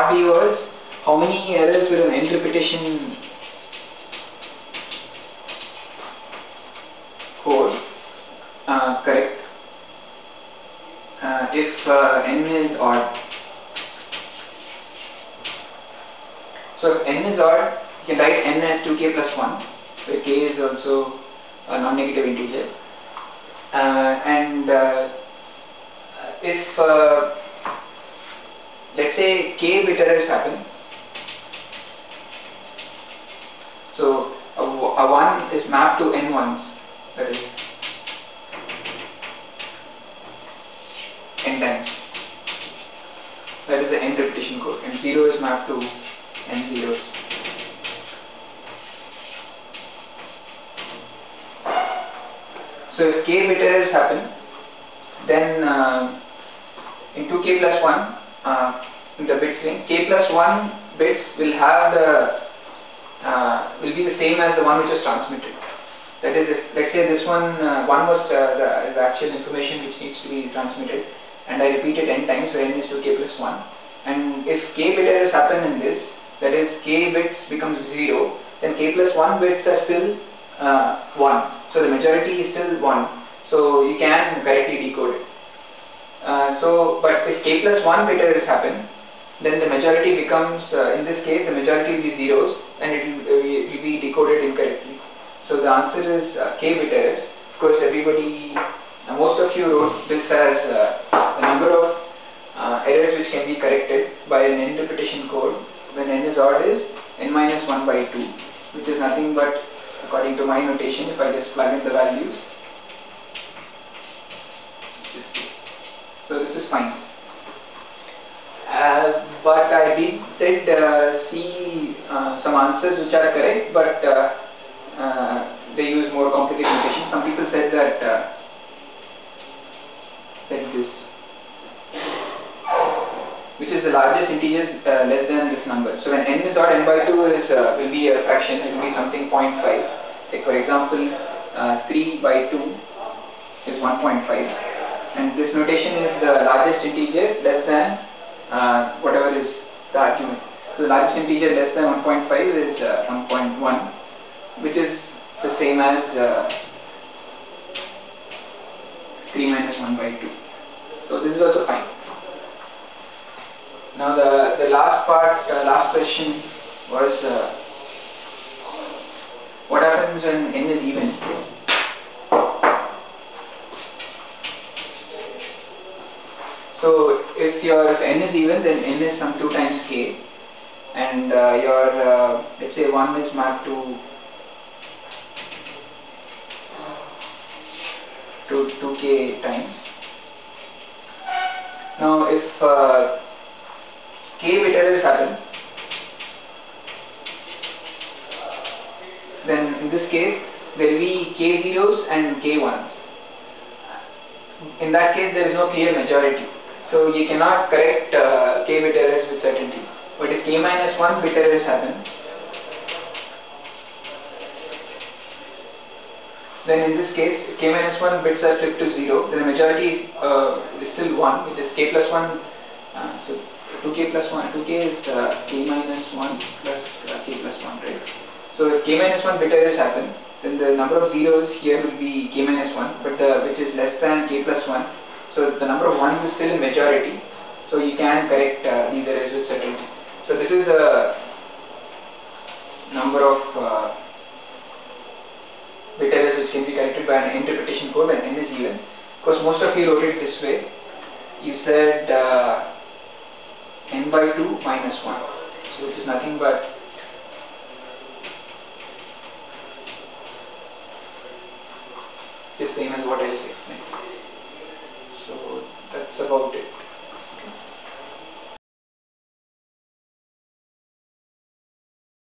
part B was how many errors will an interpretation code correct if n is odd. So if n is odd, you can write n as 2k plus 1, where k is also a non-negative integer. If let's say k bit errors happen, so a 1 is mapped to n ones, that is n times, that is the n repetition code, and 0 is mapped to n zeros. So if k bit errors happen, then in 2k plus 1 in the bit string, k plus 1 bits will have will be the same as the one which was transmitted. That is, if let's say this one was the actual information which needs to be transmitted, and I repeat it n times, where n is 2k plus 1, and if k bit errors happen in this, that is k bits becomes 0, then k plus 1 bits are still 1. So the majority is still 1. So you can correctly decode it. But if k plus 1 bit errors happen, then the majority becomes, in this case, the majority will be zeros, and it will be decoded incorrectly. So the answer is k bit errors. Of course, most of you wrote this as the number of errors which can be corrected by an interpretation code when n is odd is n minus 1 by 2, which is nothing but, according to my notation, if I just plug in the values, so this is fine. But I did see some answers which are correct, but they use more complicated notation. Some people said that this, which is the largest integer less than this number. So when n is odd, n by 2 will be a fraction. It will be something 0.5. Like for example, 3 by 2 is 1.5, and this notation is the largest integer less than whatever is the argument. So the largest integer less than 1.5 is 1.1, which is the same as 3 minus 1 by 2. So this is also fine. Now the last question was what happens when n is even? So if n is even, then n is some 2 times k, and let's say 1 is mapped to 2k times. Now if k bit errors happen, then in this case there will be k zeros and k ones. In that case there is no clear majority, so you cannot correct k bit errors with certainty. But if k minus 1 bit errors happen, then in this case, if k minus 1 bits are flipped to 0, then the majority is still 1, which is k plus 1. So 2k plus 1, 2k is k minus 1 plus k plus 1, right? So if k minus 1 bit errors happen, then the number of zeros here will be k minus 1, but which is less than k plus 1. So the number of ones is still in majority, so you can correct these errors with certainty. So this is the number of bit errors which can be corrected by an interpretation code when n is even. Of course, most of you wrote it this way. You said n by 2 minus 1, so which is nothing but the same as what I just explained. So that's about it.